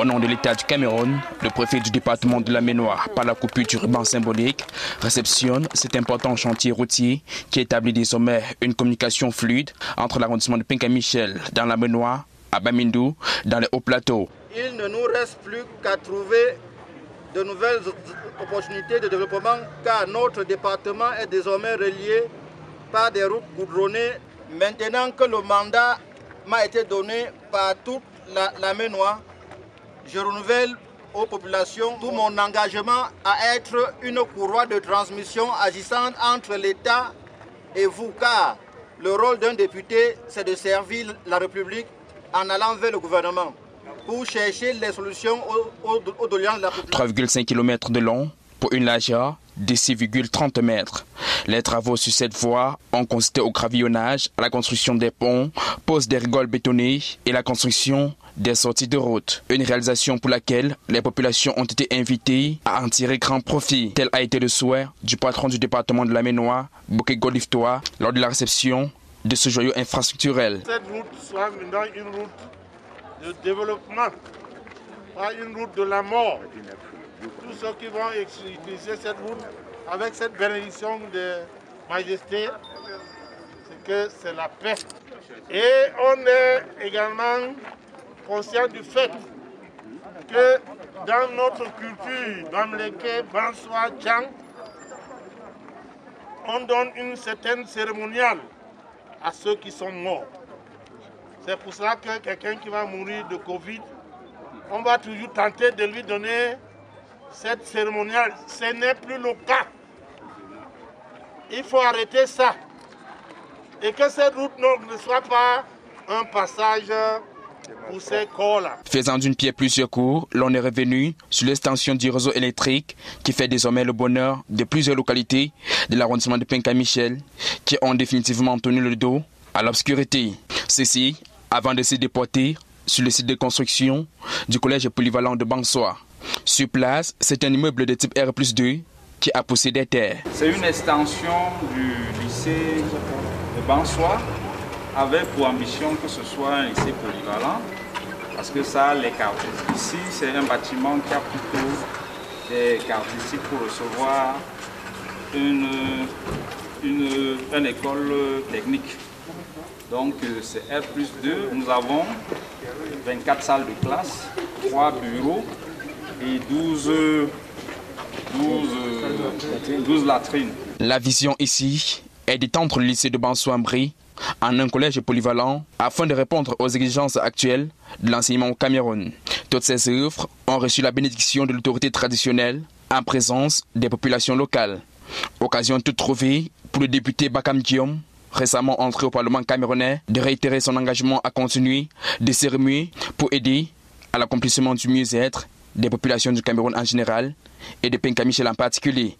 Au nom de l'État du Cameroun, le préfet du département de la Ménois, par la coupure du ruban symbolique, réceptionne cet important chantier routier qui établit désormais une communication fluide entre l'arrondissement de Penka-Michel dans la Ménois, à Bamindou, dans les hauts-plateaux. Il ne nous reste plus qu'à trouver de nouvelles opportunités de développement car notre département est désormais relié par des routes goudronnées. Maintenant que le mandat m'a été donné par toute la Ménois, je renouvelle aux populations tout mon engagement à être une courroie de transmission agissante entre l'État et vous, car le rôle d'un député, c'est de servir la République en allant vers le gouvernement pour chercher les solutions aux doléances de la population. 3,5 km de long pour une largeur de 6,30 mètres. Les travaux sur cette voie ont consisté au gravillonnage, à la construction des ponts, pose des rigoles bétonnées et la construction des sorties de route. Une réalisation pour laquelle les populations ont été invitées à en tirer grand profit. Tel a été le souhait du patron du département de la Ménois, Bokeh Goliftoa, lors de la réception de ce joyau infrastructurel. Cette route soit maintenant une route de développement, pas une route de la mort. Tous ceux qui vont utiliser cette route avec cette bénédiction de majesté, c'est que c'est la paix. Et on est également conscient du fait que dans notre culture, Bamleke, Bansoa, Tchang, on donne une certaine cérémoniale à ceux qui sont morts. C'est pour cela que quelqu'un qui va mourir de Covid, on va toujours tenter de lui donner cette cérémoniale. Ce n'est plus le cas. Il faut arrêter ça. Et que cette route ne soit pas un passage pour ces corps-là. Faisant d'une pierre plusieurs coups, l'on est revenu sur l'extension du réseau électrique qui fait désormais le bonheur de plusieurs localités de l'arrondissement de Penka-Michel qui ont définitivement tenu le dos à l'obscurité. Ceci avant de se déporter sur le site de construction du collège polyvalent de Bansoa. Sur place, c'est un immeuble de type R+2 qui a poussé des terres. C'est une extension du lycée de Bansoa avec pour ambition que ce soit un lycée polyvalent parce que ça a les caractéristiques. Ici, c'est un bâtiment qui a plutôt des caractéristiques pour recevoir une école technique. Donc c'est R+2, nous avons 24 salles de classe, 3 bureaux et 12 latrines. La vision ici est d'étendre le lycée de Bansoa-Mbri en un collège polyvalent afin de répondre aux exigences actuelles de l'enseignement au Cameroun. Toutes ces œuvres ont reçu la bénédiction de l'autorité traditionnelle en présence des populations locales. Occasion toute trouvée pour le député Bakam Diom, récemment entré au Parlement camerounais, de réitérer son engagement à continuer de se remuer pour aider à l'accomplissement du mieux-être des populations du Cameroun en général et de Penka-Michel en particulier.